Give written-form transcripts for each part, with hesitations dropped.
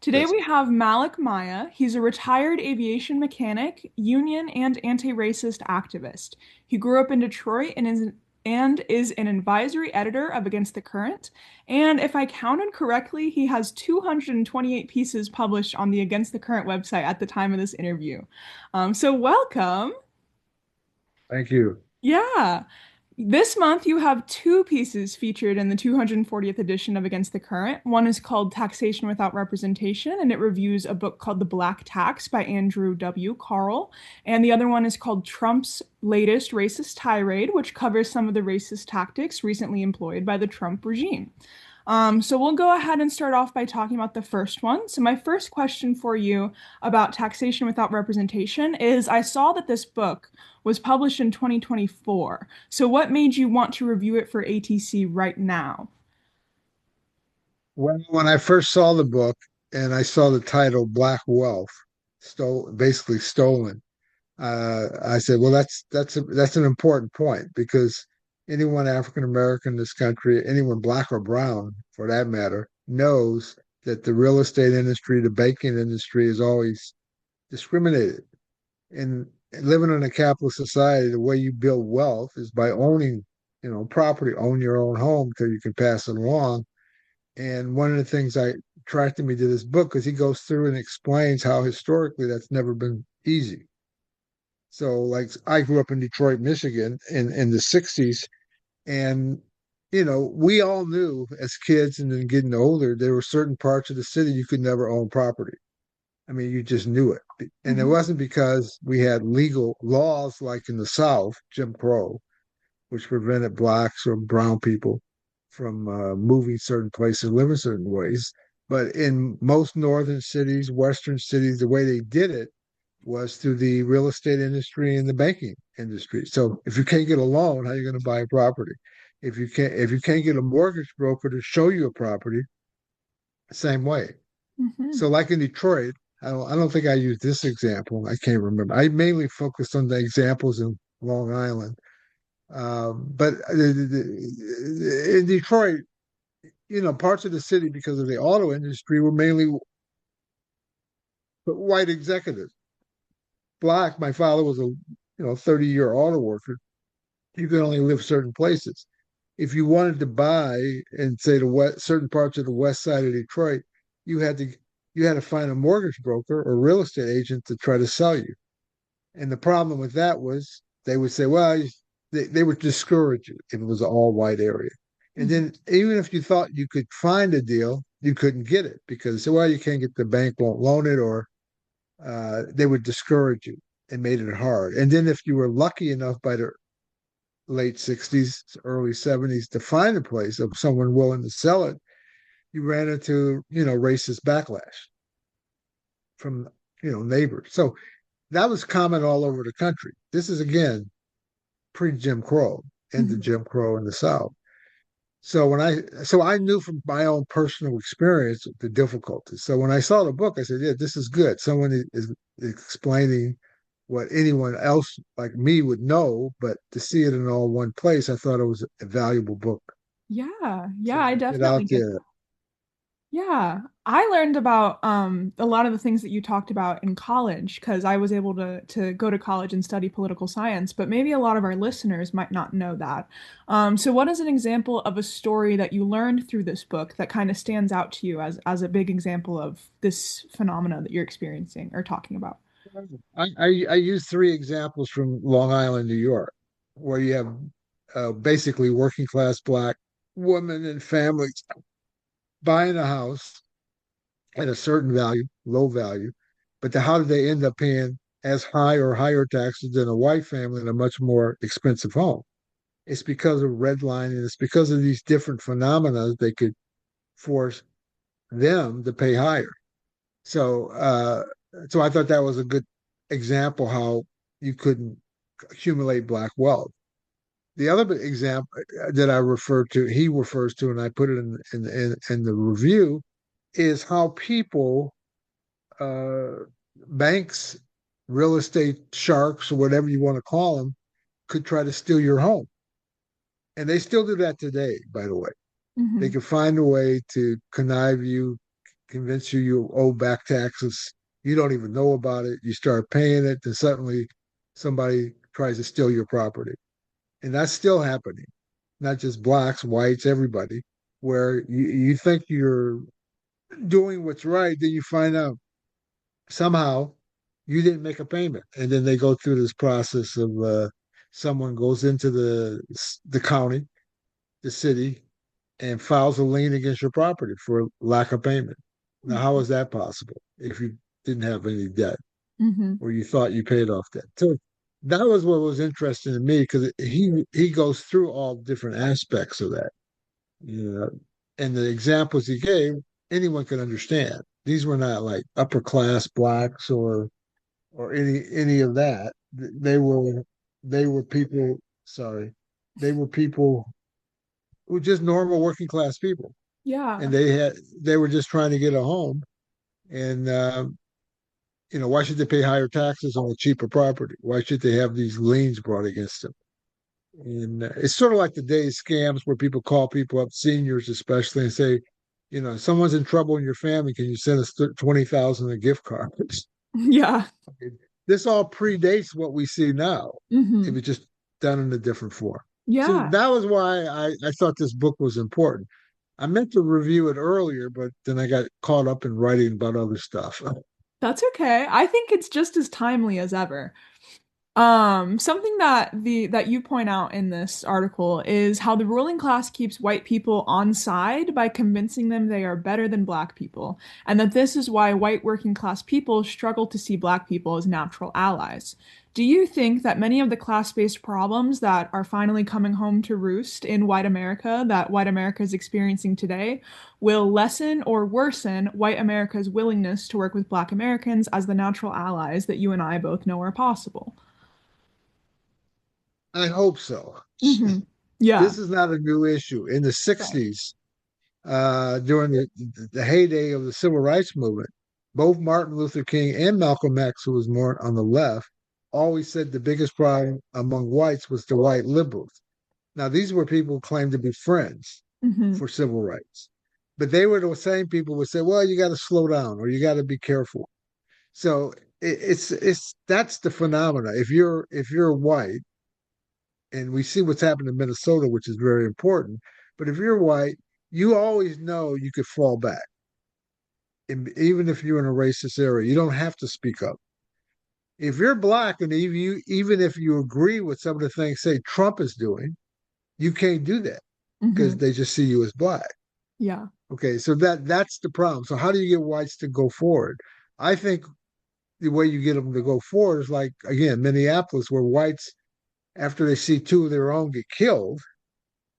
Today That's we have Malik Miah. He's a retired aviation mechanic, union, and anti-racist activist. He grew up in Detroit and is an advisory editor of Against the Current. And if I counted correctly, he has 228 pieces published on the Against the Current website at the time of this interview. So welcome. Thank you. Yeah. This month, you have two pieces featured in the 240th edition of Against the Current. One is called Taxation Without Representation, and it reviews a book called The Black Tax by Andrew W. Carl. And the other one is called Trump's Latest Racist Tirade, which covers some of the racist tactics recently employed by the Trump regime. So we'll go ahead and start off by talking about the first one. So my first question for you about taxation without representation is I saw that this book was published in 2024. So what made you want to review it for ATC right now? Well, when I first saw the book and I saw the title Black Wealth, basically stolen, I said, well, that's an important point because anyone African American in this country, anyone black or brown for that matter, knows that the real estate industry, the banking industry is always discriminated. And living in a capitalist society, the way you build wealth is by owning, property, own your own home till you can pass it along. And one of the things I attracted me to this book is he goes through and explains how historically that's never been easy. So, like, I grew up in Detroit, Michigan in the 60s, and we all knew as kids and then getting older, there were certain parts of the city you could never own property. I mean, you just knew it. And it Mhm. wasn't because we had legal laws like in the South, Jim Crow, which prevented blacks or brown people from moving certain places, living certain ways. But in most northern cities, western cities, the way they did it was through the real estate industry and the banking industry. So if you can't get a loan, how are you going to buy a property? If you can't get a mortgage broker to show you a property, same way. Mhm. So like in Detroit, I don't think I used this example. I can't remember. I mainly focused on the examples in Long Island. But in Detroit, parts of the city because of the auto industry were mainly white executives. Black, my father was a 30-year auto worker. You could only live certain places. If you wanted to buy in say the west certain parts of the west side of Detroit, you had to you had to find a mortgage broker or real estate agent to try to sell you. And the problem with that was they would say, well, they would discourage you if it was an all white area. And Mhm. then even if you thought you could find a deal, you couldn't get it because they said, well, you can't get the bank won't loan it, or they would discourage you and made it hard. And then if you were lucky enough by the late 60s, early 70s to find a place of someone willing to sell it, you ran into, racist backlash from, neighbors. So that was common all over the country. This is again pre-Jim Crow and the Mhm. Jim Crow in the South. So I knew from my own personal experience the difficulties. So when I saw the book, I said, "Yeah, this is good. Someone is explaining what anyone else like me would know, but to see it in all one place, I thought it was a valuable book. Yeah, yeah, So I I get out definitely get there. that. Yeah, I learned about a lot of the things that you talked about in college because I was able to go to college and study political science, but maybe a lot of our listeners might not know that. So what is an example of a story that you learned through this book that kind of stands out to you as a big example of this phenomena that you're experiencing or talking about? I use three examples from Long Island, New York, where you have basically working class black women and families buying a house at a certain value, low value, but how did they end up paying as high or higher taxes than a white family in a much more expensive home? It's because of redlining. It's because of these different phenomena they could force them to pay higher. So, so I thought that was a good example how you couldn't accumulate black wealth. The other example that I refer to, he refers to, and I put it in the review, is how people, uh, banks, real estate sharks, or whatever you want to call them, could try to steal your home, and they still do that today. By the way, they Hmm. can find a way to connive you, convince you you owe back taxes. You don't even know about it. You start paying it, then suddenly somebody tries to steal your property. And that's still happening, not just blacks, whites, everybody, where you think you're doing what's right, then you find out somehow you didn't make a payment. And then they go through this process of someone goes into the county, the city, and files a lien against your property for lack of payment. Now, how is that possible if you didn't have any debt Mm-hmm. or you thought you paid off debt? So that was what was interesting to me because he goes through all different aspects of that. You know, and the examples he gave, anyone could understand. These were not like upper class blacks or any of that. They were people. Sorry, they were people who were just normal working class people, and Yeah. they were just trying to get a home. And why should they pay higher taxes on a cheaper property? Why should they have these liens brought against them? And it's sort of like the days scams where people call people up, seniors especially, and say, someone's in trouble in your family. Can you send us 20,000 in gift cards? Yeah. This all predates what we see now. It Mm-hmm. was just done in a different form. So Yeah. that was why I thought this book was important. I meant to review it earlier, but then I got caught up in writing about other stuff. That's okay. I think it's just as timely as ever. Something that you point out in this article is how the ruling class keeps white people on side by convincing them they are better than black people, and that this is why white working class people struggle to see black people as natural allies. Do you think that many of the class-based problems that are finally coming home to roost in white America, that white America is experiencing today, will lessen or worsen white America's willingness to work with black Americans as the natural allies that you and I both know are possible? I hope so. Hmm. Yeah. This is not a new issue. In the Right. 60s, during the heyday of the civil rights movement, both Martin Luther King and Malcolm X, who was more on the left, always said the biggest problem among whites was the white liberals. Now, these were people who claimed to be friends Hmm. for civil rights, but they were the same people who would say, "Well, you got to slow down or you got to be careful." So it's that's the phenomena. If you're white, and we see what's happened in Minnesota, which is very important, but if you're white, you always know you could fall back. And even if you're in a racist area, you don't have to speak up. If you're black and even if you agree with some of the things, say Trump is doing, you can't do that because Hmm. they just see you as black. Yeah. Okay, so that's the problem. So how do you get whites to go forward? I think the way you get them to go forward is like again Minneapolis, where whites after they see two of their own get killed,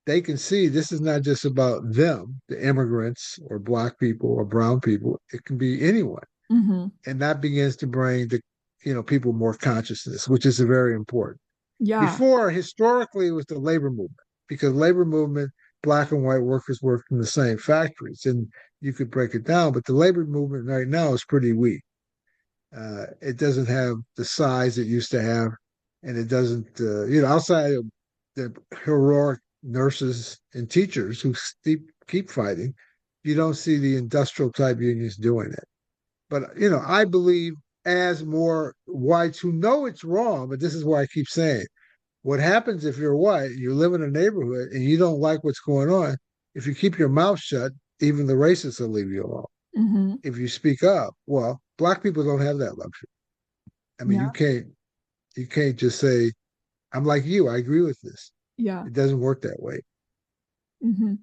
they can see this is not just about them, the immigrants or black people or brown people. It can be anyone, Hmm. and that begins to bring the people more consciousness, which is very important. Yeah. Before, historically, it was the labor movement because labor movement, black and white workers worked in the same factories, and you could break it down. But the labor movement right now is pretty weak. It doesn't have the size it used to have, and it doesn't, outside of the heroic nurses and teachers who keep fighting, you don't see the industrial type unions doing it. But I believe as more whites who know it's wrong, but this is why I keep saying what happens if you're white, you live in a neighborhood and you don't like what's going on. If you keep your mouth shut, even the racists will leave you alone. Hmm. If you speak up, well, black people don't have that luxury. I mean, Yeah. you can't just say, I'm like you, I agree with this. Yeah. It doesn't work that way. Hmm.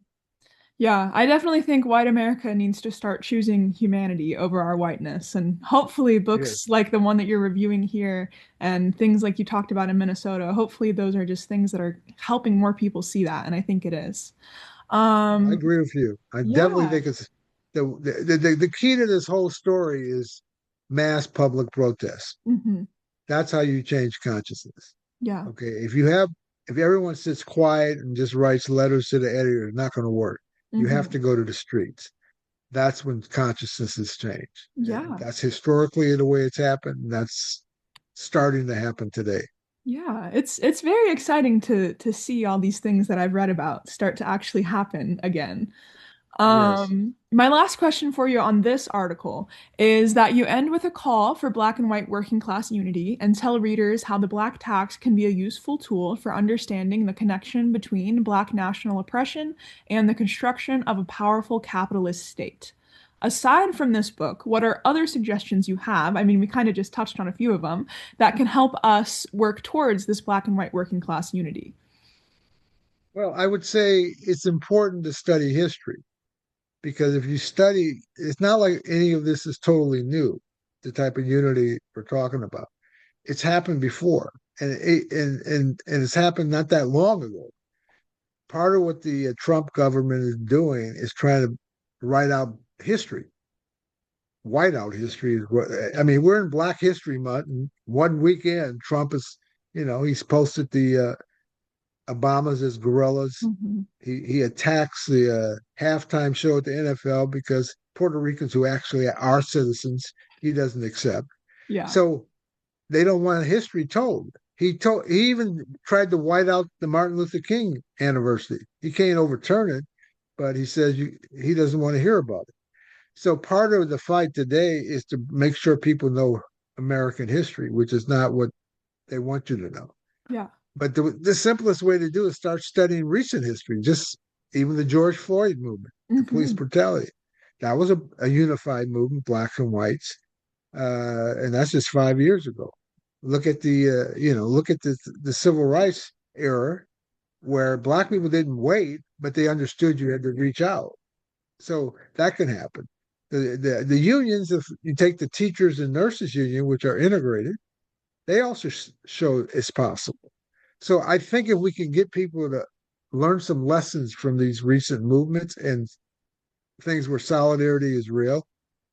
Yeah. I definitely think white America needs to start choosing humanity over our whiteness. And hopefully Yes, books like the one that you're reviewing here and things like you talked about in Minnesota, hopefully those are just things that are helping more people see that. And I think it is. I Um, agree with you. I definitely yeah. think it's the key to this whole story is mass public protest. Hmm. That's how you change consciousness. Yeah. Okay, if everyone sits quiet and just writes letters to the editor, it's not going to work. You have Hmm. to go to the streets. That's when consciousness is changed. And Yeah. that's historically the way it's happened. And that's starting to happen today. Yeah, it's very exciting to see all these things that I've read about start to actually happen again. Yes. My last question for you on this article is that you end with a call for Black and white working class unity and tell readers how the Black tax can be a useful tool for understanding the connection between Black national oppression and the construction of a powerful capitalist state. Aside from this book, what are other suggestions you have? I mean, we kind of just touched on a few of them that can help us work towards this Black and white working class unity. Well, I would say it's important to study history because if you study, it's not like any of this is totally new, the type of unity we're talking about. It's happened before, and it's happened not that long ago. Part of what the Trump government is doing is trying to write out history. Whiteout history is what I mean. We're in Black History Month, and one weekend, Trump is, he's posted the Obamas as gorillas. Hmm. He attacks the halftime show at the NFL because Puerto Ricans who actually are citizens he doesn't accept. Yeah. So they don't want history told. He even tried to white out the Martin Luther King anniversary. He can't overturn it, but he says he doesn't want to hear about it. So part of the fight today is to make sure people know American history, which is not what they want you to know. Yeah. But the simplest way to do is start studying recent history, just even the George Floyd movement, the police Hmm. brutality. That was a unified movement, blacks and whites, and that's just 5 years ago. Look at look at the civil rights era where black people didn't wait, but they understood you had to reach out. So that can happen. The unions, if you take the teachers and nurses union, which are integrated, they also show it's possible. So I think if we can get people to learn some lessons from these recent movements and things where solidarity is real,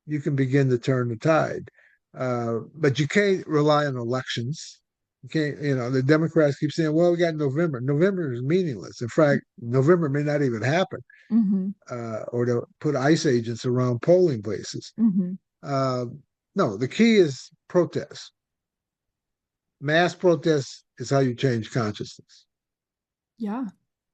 you can begin to turn the tide. But you can't rely on elections. You can't, the Democrats keep saying, well, we got November. November is meaningless. In fact, November may not even happen, Hmm. or to put ICE agents around polling places. Hmm. Uh, no, the key is protest. Mass protest is how you change consciousness. Yeah.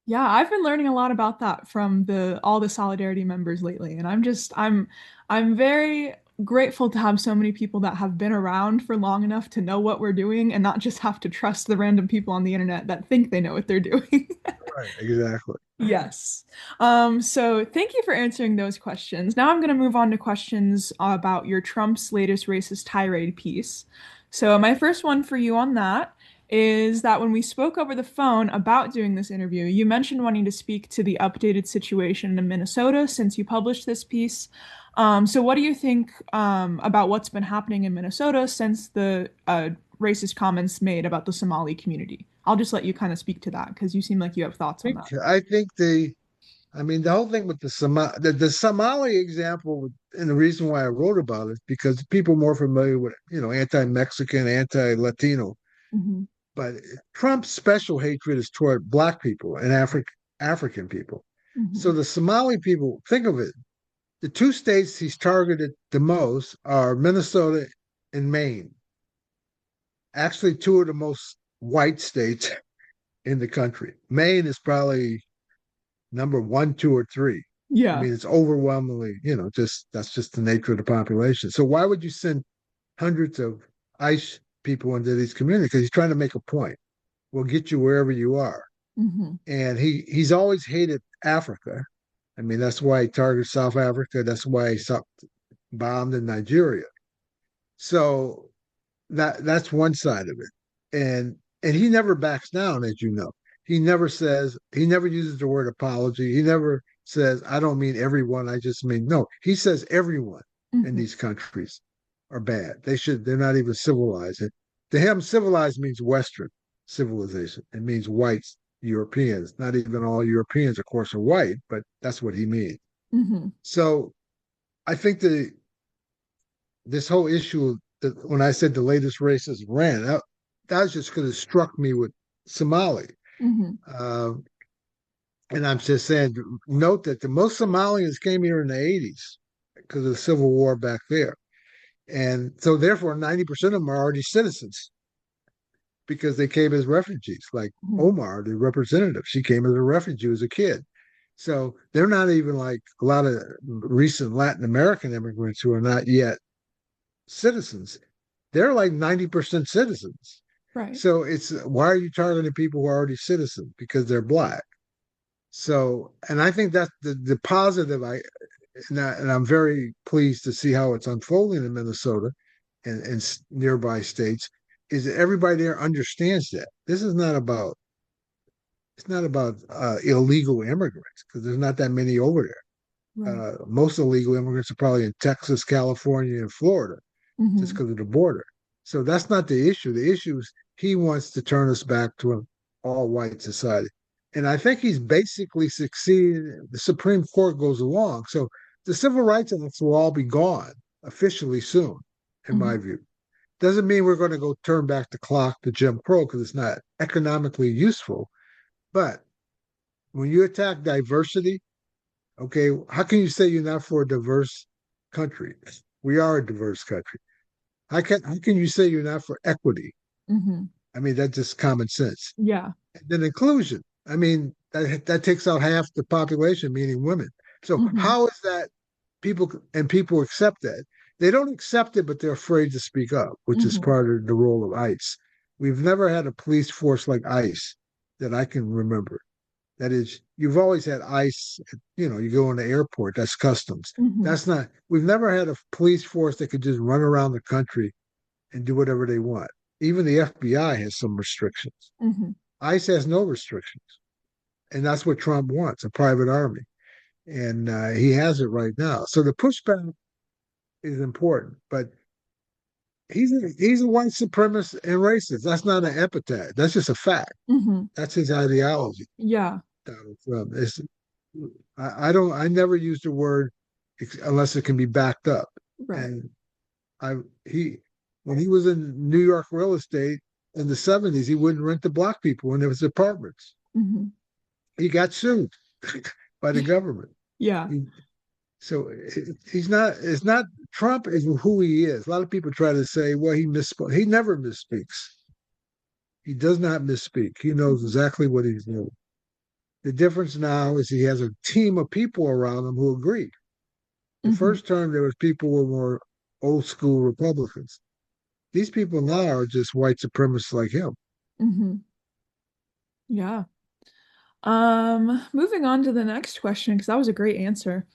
Yeah, I've been learning a lot about that from the all the Solidarity members lately, and I'm very grateful to have so many people that have been around for long enough to know what we're doing and not just have to trust the random people on the internet that think they know what they're doing. Right, exactly. Yes. So thank you for answering those questions. Now I'm going to move on to questions about your Trump's latest racist tirade piece. So my first one for you on that is that when we spoke over the phone about doing this interview, you mentioned wanting to speak to the updated situation in Minnesota since you published this piece. So what do you think about what's been happening in Minnesota since the racist comments made about the Somali community? I'll just let you kind of speak to that because you seem like you have thoughts on that. I think I mean, the whole thing with the Somali example, and the reason why I wrote about it, because people more familiar with, anti-Mexican, anti-Latino, Hmm. but Trump's special hatred is toward black people and African people. So Hmm. the Somali people, think of it, the two states he's targeted the most are Minnesota and Maine. Actually, two of the most white states in the country. Maine is probably number one, two, or three. I Yeah. mean, it's overwhelmingly, just that's just the nature of the population. So why would you send hundreds of ICE people into these communities? Because he's trying to make a point. We'll get you wherever you are. Hmm. And he's always hated Africa. I mean, that's why he targeted South Africa. That's why he bombed in Nigeria. So that's one side of it. And he never backs down, as you know. He never uses the word apology. He never says, I don't mean everyone, I just mean no. He says everyone in Hmm. these countries are bad. They're not even civilized. And to him, civilized means Western civilization. It means whites, Europeans. Not even all Europeans, of course, are white, but that's what he means. Hmm. So I think this whole issue that when I said the latest racist ran, that was just because it struck me with Somali. Hmm. Uh, and I'm just saying, note that the most Somalians came here in the 80s because of the Civil War back there. And so, therefore, 90% of them are already citizens because they came as refugees. Like Hmm. Omar, the representative, she came as a refugee as a kid. So they're not even like a lot of recent Latin American immigrants who are not yet citizens. They're like 90% citizens. Right. So it's why are you targeting people who are already citizens? Because they're black. So, and I think that's the positive. And I'm very pleased to see how it's unfolding in Minnesota and nearby states. Is that everybody there understands that this is not about it's not about illegal immigrants because there's not that many over there. Right. Most illegal immigrants are probably in Texas, California, and Florida, just Hmm. because of the border. So that's not the issue. The issue is he wants to turn us back to an all-white society, and I think he's basically succeeded. The Supreme Court goes along, so the civil rights acts will all be gone officially soon, in my Hmm. view. Doesn't mean we're going to go turn back the clock to Jim Crow because it's not economically useful. But when you attack diversity, okay, how can you say you're not for a diverse country? We are a diverse country. How can you say you're not for equity? Hmm. I mean, that's just common sense. Yeah. And then inclusion. I mean, that takes out half the population, meaning women. So Hmm. how is that people accept that? They don't accept it, but they're afraid to speak up, which is Hmm. part of the role of ICE. We've never had a police force like ICE that I can remember. That is, you've always had ICE. You go in the airport, that's customs. Hmm. That's not, we've never had a police force that could just run around the country and do whatever they want. Even the FBI has some restrictions. Hmm. ICE has no restrictions. And that's what Trump wants, a private army. And he has it right now. So the pushback is important, but he's a white supremacist and racist. That's not an epithet. That's just a fact. Hmm. That's his ideology. Yeah. Donald Trump. I don't. I never use the word unless it can be backed up. Right. And I he when he was in New York real estate in the '70s, he wouldn't rent to black people in his apartments. Hmm. He got sued by the government. Yeah. He, so he's not. It's not Trump is who he is. A lot of people try to say, well, he misspoke. He never misspeaks. He does not misspeak. He knows exactly what he's doing. The difference now is he has a team of people around him who agree. The Hmm. first term, there was people who were more old school Republicans. These people now are just white supremacists like him. Hmm. Yeah. Moving on to the next question, because that was a great answer.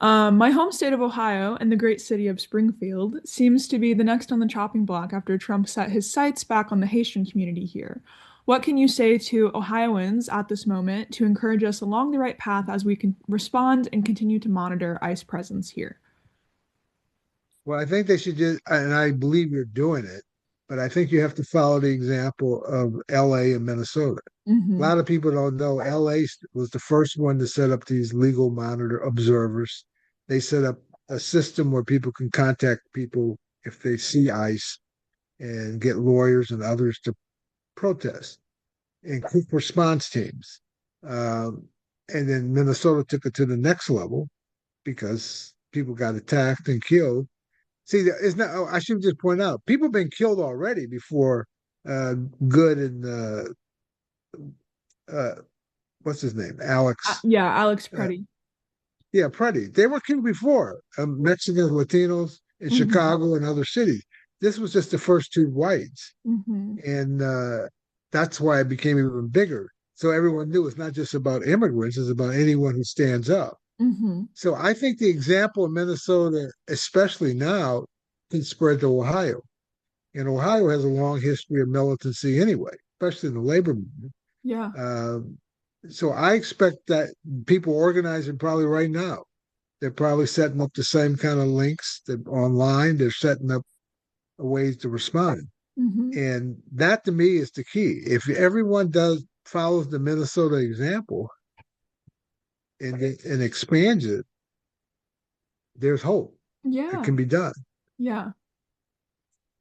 My home state of Ohio and the great city of Springfield seems to be the next on the chopping block after Trump set his sights back on the Haitian community here. What can you say to Ohioans at this moment to encourage us along the right path as we can respond and continue to monitor ICE presence here? Well, I think they should just, and I believe you're doing it, but I think you have to follow the example of LA and Minnesota. A Hmm. lot of people don't know LA was the first one to set up these legal monitor observers. They set up a system where people can contact people if they see ICE and get lawyers and others to protest and quick response teams. Um, and then Minnesota took it to the next level because people got attacked and killed. See, it's not. Oh, I should just point out, people have been killed already before. Uh, Good and uh, what's his name, Alex? Yeah, Alex Uh, Preddy. yeah, Preddy. They were killed before. Mexicans, Latinos in Hmm. Chicago and other cities. This was just the first two whites, Hmm. and that's why it became even bigger. So everyone knew it's not just about immigrants; it's about anyone who stands up. Hmm. So I think the example of Minnesota, especially now, can spread to Ohio. And Ohio has a long history of militancy anyway, especially in the labor movement. Yeah. Um, so I expect that people organizing probably right now. They're probably setting up the same kind of links that online. They're setting up ways to respond. Hmm. And that to me is the key. If everyone does follows the Minnesota example and expands it, there's hope. It Yeah. can be done. Yeah.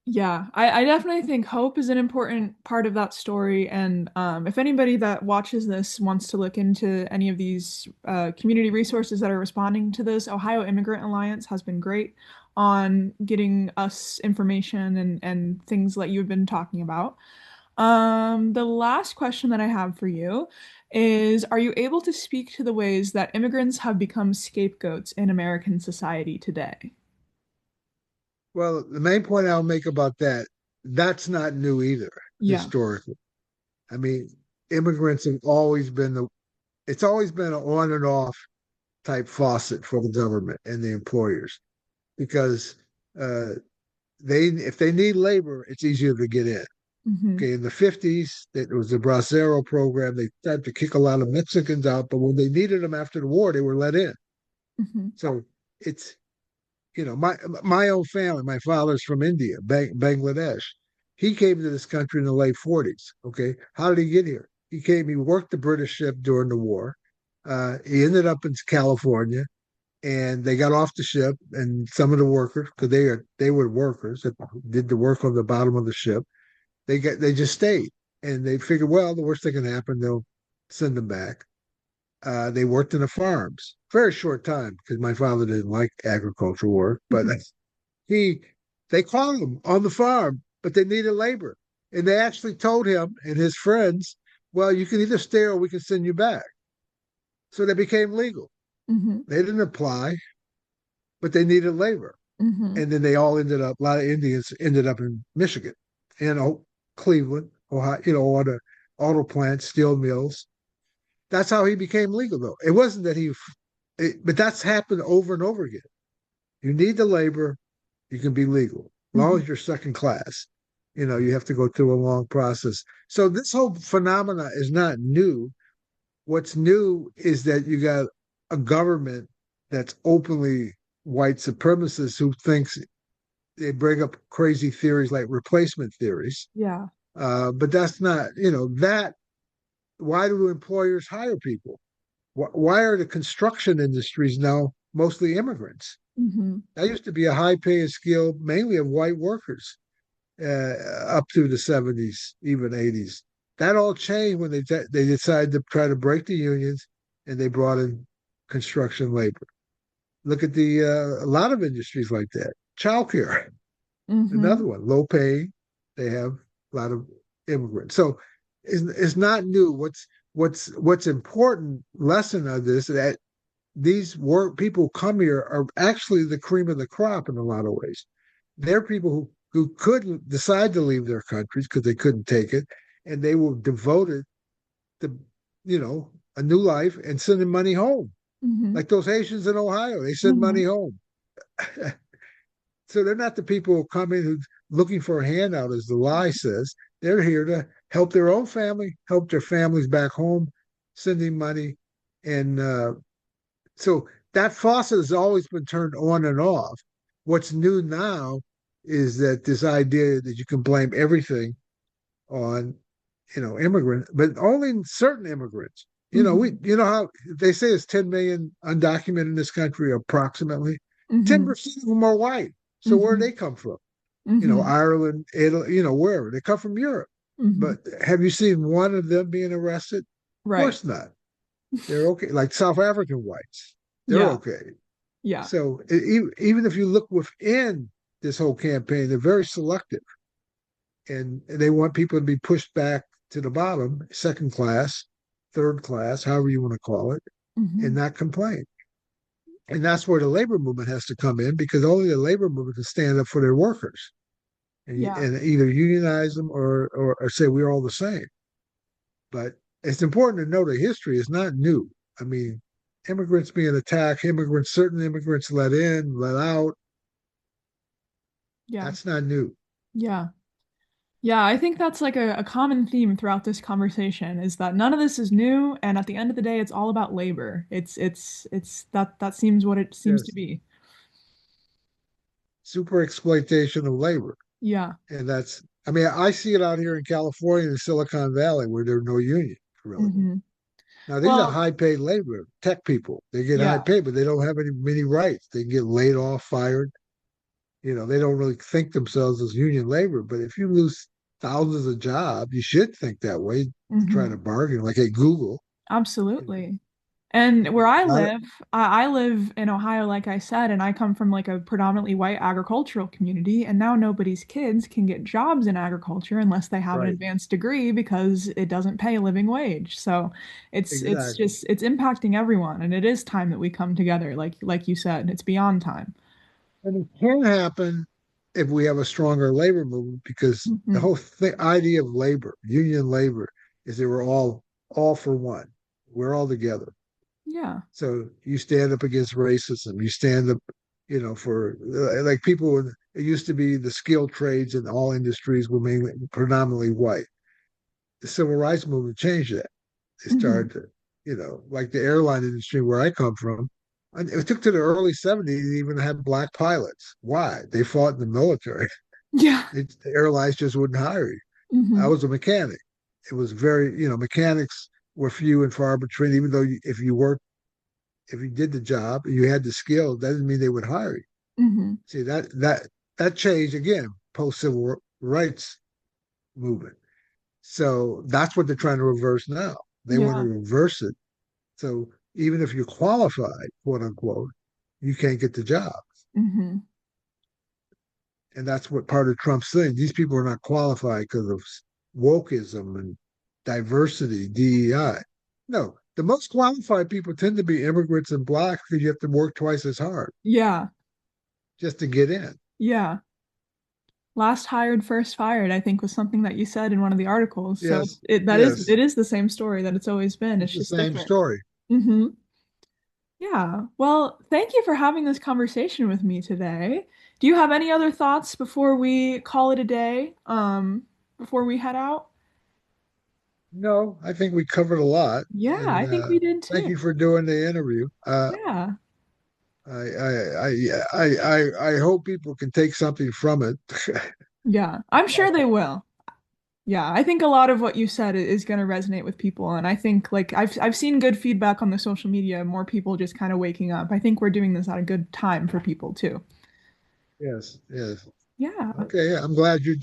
Yeah, I definitely think hope is an important part of that story. And if anybody that watches this wants to look into any of these community resources that are responding to this, Ohio Immigrant Alliance has been great on getting us information and things that you've been talking about. The last question that I have for you is, are you able to speak to the ways that immigrants have become scapegoats in American society today? Well, the main point I'll make about that, that's not new either, Yeah. historically. I mean, immigrants have always been it's always been an on and off type faucet for the government and the employers because uh, if they need labor, it's easier to get in. Hmm. Okay, in the 50s, it was the Bracero program. They tried to kick a lot of Mexicans out, but when they needed them after the war, they were let in. Hmm. So it's my own family. My father's from India, Bangladesh. He came to this country in the late 40s. Okay, how did he get here? He came. He worked the British ship during the war. He ended up in California, and they got off the ship. And some of the workers, because they were workers that did the work on the bottom of the ship, they just stayed, and they figured, well, the worst that can happen, they'll send them back. They worked in the farms, very short time because my father didn't like agricultural work, but Hmm. he they called him on the farm, but they needed labor. And they actually told him and his friends, well, you can either stay or we can send you back. So they became legal. Hmm. They didn't apply, but they needed labor. Hmm. And then they all ended up, a lot of Indians ended up in Michigan and Cleveland, Ohio, all the auto plants, steel mills. That's how he became legal, though. It wasn't that but that's happened over and over again. You need the labor, you can be legal. As long Hmm. as you're second class, you have to go through a long process. So this whole phenomena is not new. What's new is that you got a government that's openly white supremacist who thinks they bring up crazy theories like replacement theories. Yeah. But that's not, that. Why do employers hire people? Why are the construction industries now mostly immigrants? Hmm. That used to be a high paying skill, mainly of white workers, up through the 70s, even 80s. That all changed when they decided to try to break the unions and they brought in construction labor. Look at a lot of industries like that. Childcare, Hmm. another one, low paying. They have a lot of immigrants. So it's not new. What's important lesson of this is that these work people come here are actually the cream of the crop in a lot of ways. They're people who couldn't decide to leave their countries because they couldn't take it, and they were devoted to, a new life and sending money home. Hmm. Like those Haitians in Ohio, they send Hmm. money home. So they're not the people who come in who looking for a handout, as the lie says. They're here to help their own family, help their families back home, sending money, and so that faucet has always been turned on and off. What's new now is that this idea that you can blame everything on, immigrants, but only certain immigrants. Hmm. How they say it's 10 million undocumented in this country, approximately. Hmm. 10% of them are white. So where do Hmm. they come from? Hmm. Ireland, Italy, wherever. They come from Europe. Hmm. But have you seen one of them being arrested? Of Right. course not. They're okay. Like South African whites, they're Yeah. okay. Yeah. So even if you look within this whole campaign, they're very selective, and they want people to be pushed back to the bottom, second class, third class, however you want to call it, and Hmm. not complain. And that's where the labor movement has to come in because only the labor movement can stand up for their workers Yeah. and either unionize them or say we're all the same. But it's important to know that history is not new. I mean, immigrants being attacked, certain immigrants let in, let out, Yeah. that's not new. Yeah. Yeah, I think that's like a common theme throughout this conversation is that none of this is new, and at the end of the day, it's all about labor. It's that seems what it seems to Yes. be. Super exploitation of labor. Yeah. And I mean, I see it out here in California in Silicon Valley where there are no unions really. Hmm. Now, these are Well, high paid labor, tech people. They get high yeah. paid, but they don't have many rights. They can get laid off, fired. They don't really think themselves as union labor. But if you lose thousands of jobs, you should think that way, try to Hmm. bargain, like at Google. Absolutely. And where I Not live, I live in Ohio, like I said, and I come from like a predominantly white agricultural community, and now nobody's kids can get jobs in agriculture unless they have an right, advanced degree because it doesn't pay a living wage. So it's exactly. just it's impacting everyone, and it is time that we come together, like you said, it's beyond time. And it can happen if we have a stronger labor movement because the Hmm. whole idea of labor, union labor, is that we're all for one. We're all together. Yeah. So you stand up against racism. You stand up, for like people. It used to be the skilled trades in all industries were mainly predominantly white. The civil rights movement changed that. They Hmm. started to, like the airline industry where I come from. And it took to the early 70s to even have black pilots. Why? They fought in the military. Yeah. The airlines just wouldn't hire you. I Hmm. was a mechanic. It was very, mechanics were few and far between. Even though if you did the job, you had the skill, that doesn't mean they would hire you. Hmm. See that changed again post civil rights movement. So that's what they're trying to reverse now. They want to Yeah. reverse it. So even if you're qualified, quote unquote, you can't get the job. Hmm. And that's what part of Trump's thing. These people are not qualified because of wokeism and diversity, DEI. No, the most qualified people tend to be immigrants and blacks because you have to work twice as hard Yeah. just to get in. Yeah. Last hired, first fired, I think was something that you said in one of the articles. So Yes, that is yes, it is the same story that it's always been. it's It's the just same different. story. Hmm. Yeah. Well, thank you for having this conversation with me today. Do you have any other thoughts before we call it a day? Before we head out? No, I think we covered a lot, Yeah, and I think we did thank too. you for doing the interview. Yeah. I hope people can take something from it. Yeah. I'm sure they will. Yeah, I think a lot of what you said is going to resonate with people, and I think like I've seen good feedback on the social media, more people just kind of waking up. I think we're doing this at a good time for people too. Yes, yes. Yeah. Okay, yeah, I'm glad you're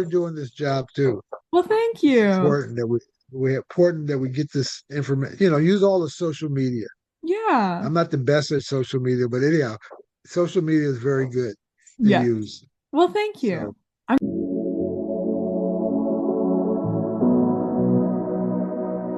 doing this job too. Well, thank It's you. important that we important that we get this information. Use all the social media. Yeah. I'm not the best at social media, but anyhow, social media is very good to Yes. use. Well, thank you. So I'm